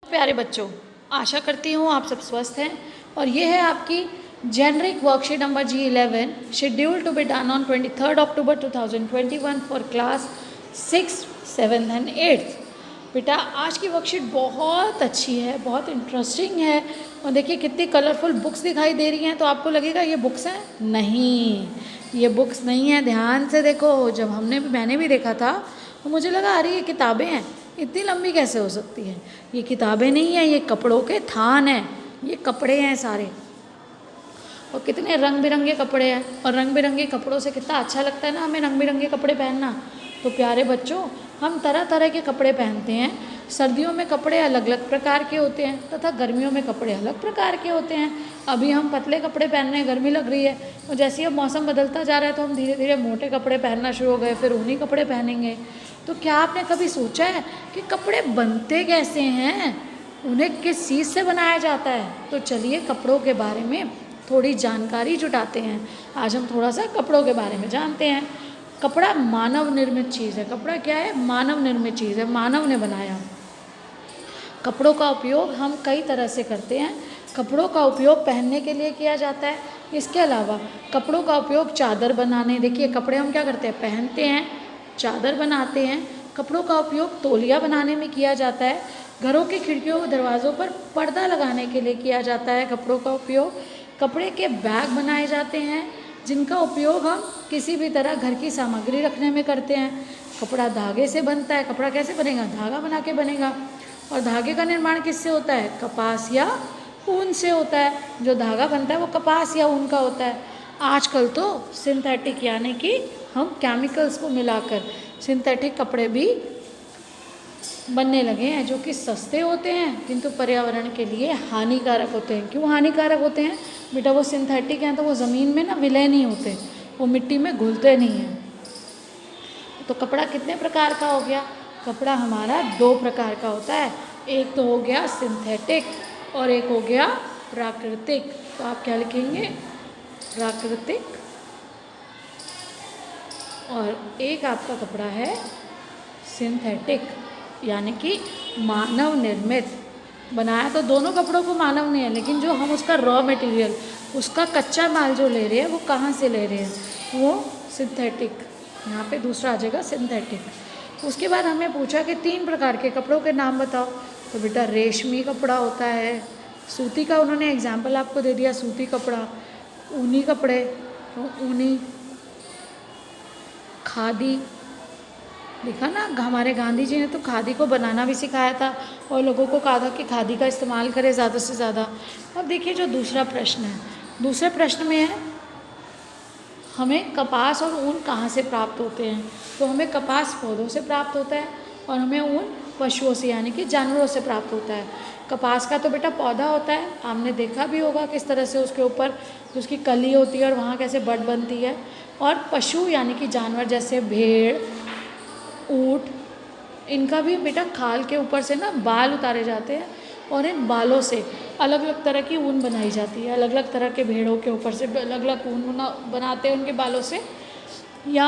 प्यारे बच्चों, आशा करती हूँ आप सब स्वस्थ हैं और ये है आपकी generic worksheet number G11 schedule to be done on 23 October 2021 for class 6, 7 and 8। बेटा आज की वर्कशीट बहुत अच्छी है, बहुत इंटरेस्टिंग है और देखिए कितनी कलरफुल बुक्स दिखाई दे रही हैं। तो आपको लगेगा ये बुक्स हैं, नहीं ये बुक्स नहीं है। ध्यान से देखो, जब मैंने भी देखा था तो मुझे लगा अरे ये किताबें हैं, इतनी लंबी कैसे हो सकती है। ये किताबें नहीं है, ये कपड़ों के थान हैं, ये कपड़े हैं सारे और कितने रंग बिरंगे कपड़े हैं। और रंग बिरंगे कपड़ों से कितना अच्छा लगता है ना हमें रंग बिरंगे कपड़े पहनना। तो प्यारे बच्चों, हम तरह तरह के कपड़े पहनते हैं। सर्दियों में कपड़े अलग अलग प्रकार के होते हैं तथा गर्मियों में कपड़े अलग प्रकार के होते हैं। अभी हम पतले कपड़े पहन रहे हैं, गर्मी लग रही है, और जैसे अब मौसम बदलता जा रहा है तो हम धीरे धीरे मोटे कपड़े पहनना शुरू हो गए, फिर ऊनी कपड़े पहनेंगे। तो क्या आपने कभी सोचा है कि कपड़े बनते कैसे हैं, उन्हें किस चीज़ से बनाया जाता है? तो चलिए कपड़ों के बारे में थोड़ी जानकारी जुटाते हैं। आज हम थोड़ा सा कपड़ों के बारे में जानते हैं। कपड़ा मानव निर्मित चीज़ है। कपड़ा क्या है? मानव निर्मित चीज़ है, मानव ने बनाया। कपड़ों का उपयोग हम कई तरह से करते हैं। कपड़ों का उपयोग पहनने के लिए किया जाता है। इसके अलावा कपड़ों का उपयोग चादर बनाने, देखिए कपड़े हम क्या करते हैं, पहनते हैं, चादर बनाते हैं। कपड़ों का उपयोग तौलिया बनाने में किया जाता है। घरों की खिड़कियों और दरवाज़ों पर पर्दा लगाने के लिए किया जाता है कपड़ों का उपयोग। कपड़े के बैग बनाए जाते हैं जिनका उपयोग हम किसी भी तरह घर की सामग्री रखने में करते हैं। कपड़ा धागे से बनता है। कपड़ा कैसे बनेगा? धागा बना के बनेगा। और धागे का निर्माण किससे होता है? कपास या ऊन से होता है। जो धागा बनता है वो कपास या ऊन का होता है। आजकल तो सिंथेटिक यानी कि हम केमिकल्स को मिलाकर सिंथेटिक कपड़े भी बनने लगे हैं जो कि सस्ते होते हैं किंतु पर्यावरण के लिए हानिकारक होते हैं। क्यों हानिकारक होते हैं बेटा? वो सिंथेटिक हैं तो वो ज़मीन में ना विलय नहीं होते, वो मिट्टी में घुलते नहीं हैं। तो कपड़ा कितने प्रकार का हो गया? कपड़ा हमारा 2 प्रकार का होता है। एक तो हो गया सिंथेटिक और एक हो गया प्राकृतिक। तो आप क्या लिखेंगे? प्राकृतिक। और एक आपका कपड़ा है सिंथेटिक यानी कि मानव निर्मित। बनाया तो दोनों कपड़ों को मानव ने है, लेकिन जो हम उसका रॉ मटेरियल, उसका कच्चा माल जो ले रहे हैं वो कहाँ से ले रहे हैं? वो सिंथेटिक। यहाँ पे दूसरा आ जाएगा सिंथेटिक। उसके बाद हमें पूछा कि 3 प्रकार के कपड़ों के नाम बताओ। तो बेटा रेशमी कपड़ा होता है, सूती का उन्होंने एग्जाम्पल आपको दे दिया, सूती कपड़ा, ऊनी कपड़े, तो ऊनी, खादी। देखा ना, हमारे गांधी जी ने तो खादी को बनाना भी सिखाया था और लोगों को कहा था कि खादी का इस्तेमाल करें ज़्यादा से ज़्यादा। अब देखिए जो दूसरा प्रश्न है, दूसरे प्रश्न में है हमें कपास और ऊन कहाँ से प्राप्त होते हैं? तो हमें कपास पौधों से प्राप्त होता है और हमें ऊन पशुओं से यानी कि जानवरों से प्राप्त होता है। कपास का तो बेटा पौधा होता है, आपने देखा भी होगा किस तरह से उसके ऊपर उसकी कली होती है और वहाँ कैसे बड बनती है। और पशु यानी कि जानवर जैसे भेड़, ऊँट, इनका भी बेटा खाल के ऊपर से ना बाल उतारे जाते हैं और इन बालों से अलग अलग तरह की ऊन बनाई जाती है। अलग अलग तरह के भेड़ों के ऊपर से अलग अलग ऊन बनाते हैं उनके बालों से। या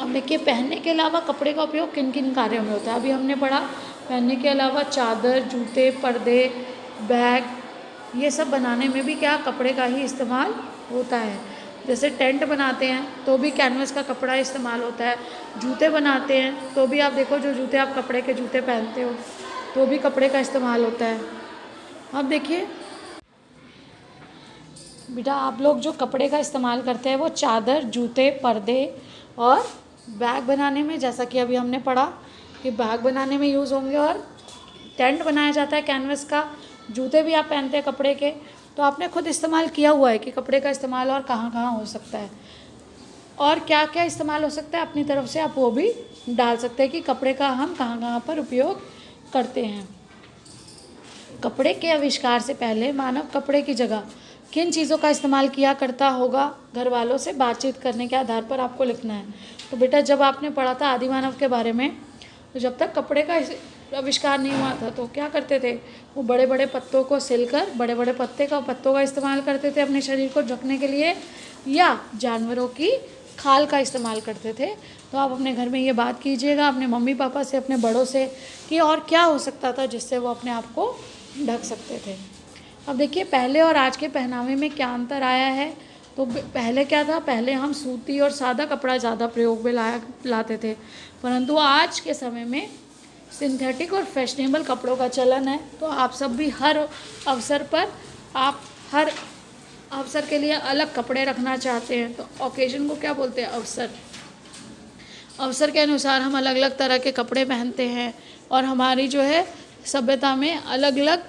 अब देखिए पहनने के अलावा कपड़े का उपयोग किन किन कार्यों में होता है? अभी हमने पढ़ा पहनने के अलावा चादर, जूते, पर्दे, बैग, ये सब बनाने में भी क्या कपड़े का ही इस्तेमाल होता है। जैसे टेंट बनाते हैं तो भी कैनवस का कपड़ा इस्तेमाल होता है। जूते बनाते हैं तो भी आप देखो, जो जूते आप कपड़े के जूते पहनते हो तो भी कपड़े का इस्तेमाल होता है। अब देखिए बेटा आप लोग जो कपड़े का इस्तेमाल करते हैं वो चादर, जूते, पर्दे और बैग बनाने में, जैसा कि अभी हमने पढ़ा कि बैग बनाने में यूज़ होंगे। और टेंट बनाया जाता है कैनवस का। जूते भी आप पहनते हैं कपड़े के। तो आपने खुद इस्तेमाल किया हुआ है कि कपड़े का इस्तेमाल और कहाँ कहाँ हो सकता है और क्या क्या इस्तेमाल हो सकता है, अपनी तरफ से आप वो भी डाल सकते हैं कि कपड़े का हम कहाँ कहाँ पर उपयोग करते हैं। कपड़े के आविष्कार से पहले मानव कपड़े की जगह किन चीज़ों का इस्तेमाल किया करता होगा? घर वालों से बातचीत करने के आधार पर आपको लिखना है। तो बेटा जब आपने पढ़ा था आदिमानव के बारे में, तो जब तक कपड़े का आविष्कार नहीं हुआ था तो क्या करते थे? वो बड़े बड़े पत्तों को सिलकर बड़े बड़े पत्तों का इस्तेमाल करते थे अपने शरीर को ढकने के लिए, या जानवरों की खाल का इस्तेमाल करते थे। तो आप अपने घर में ये बात कीजिएगा अपने मम्मी पापा से, अपने बड़ों से, कि और क्या हो सकता था जिससे वो अपने आप को ढक सकते थे। अब देखिए पहले और आज के पहनावे में क्या अंतर आया है। तो पहले क्या था, पहले हम सूती और सादा कपड़ा ज़्यादा प्रयोग में लाते थे, परंतु आज के समय में सिंथेटिक और फैशनेबल कपड़ों का चलन है। तो आप सब भी हर अवसर पर, आप हर अवसर के लिए अलग कपड़े रखना चाहते हैं। तो ओकेजन को क्या बोलते हैं, अवसर। अवसर के अनुसार हम अलग अलग तरह के कपड़े पहनते हैं, और हमारी जो है सभ्यता में अलग अलग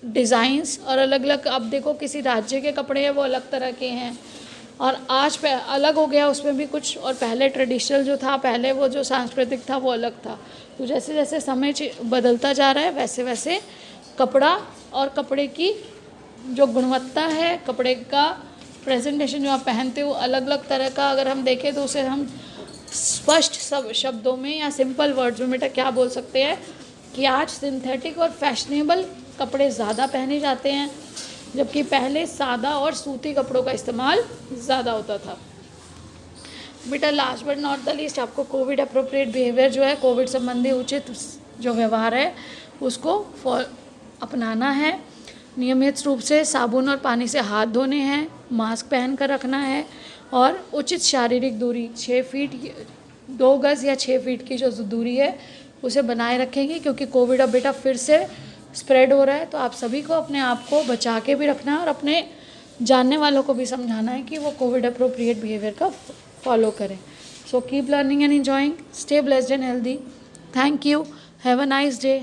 डिज़ाइंस और अलग अलग, अब देखो किसी राज्य के कपड़े हैं वो अलग तरह के हैं, और आज पे अलग हो गया उसमें भी कुछ, और पहले ट्रेडिशनल जो था, पहले वो जो सांस्कृतिक था वो अलग था। तो जैसे जैसे समय बदलता जा रहा है वैसे वैसे कपड़ा और कपड़े की जो गुणवत्ता है, कपड़े का प्रेजेंटेशन जो आप पहनते हो अलग अलग तरह का, अगर हम देखें तो उसे हम स्पष्ट सब शब्दों में या सिंपल वर्ड्स में बेटा क्या बोल सकते हैं कि आज सिंथेटिक और फैशनेबल कपड़े ज़्यादा पहने जाते हैं, जबकि पहले सादा और सूती कपड़ों का इस्तेमाल ज़्यादा होता था। बेटा last but not the least, आपको कोविड अप्रोप्रिएट बिहेवियर जो है, कोविड संबंधी उचित जो व्यवहार है उसको अपनाना है। नियमित रूप से साबुन और पानी से हाथ धोने हैं, मास्क पहन कर रखना है, और उचित शारीरिक दूरी 6 फीट 2 गज़ या 6 फीट की जो दूरी है उसे बनाए रखेंगे, क्योंकि कोविड अब बेटा फिर से स्प्रेड हो रहा है। तो आप सभी को अपने आप को बचा के भी रखना है, और अपने जानने वालों को भी समझाना है कि वो कोविड अप्रोप्रिएट बिहेवियर का फॉलो करें। So keep learning and enjoying, stay blessed and healthy. Thank you, have a nice day.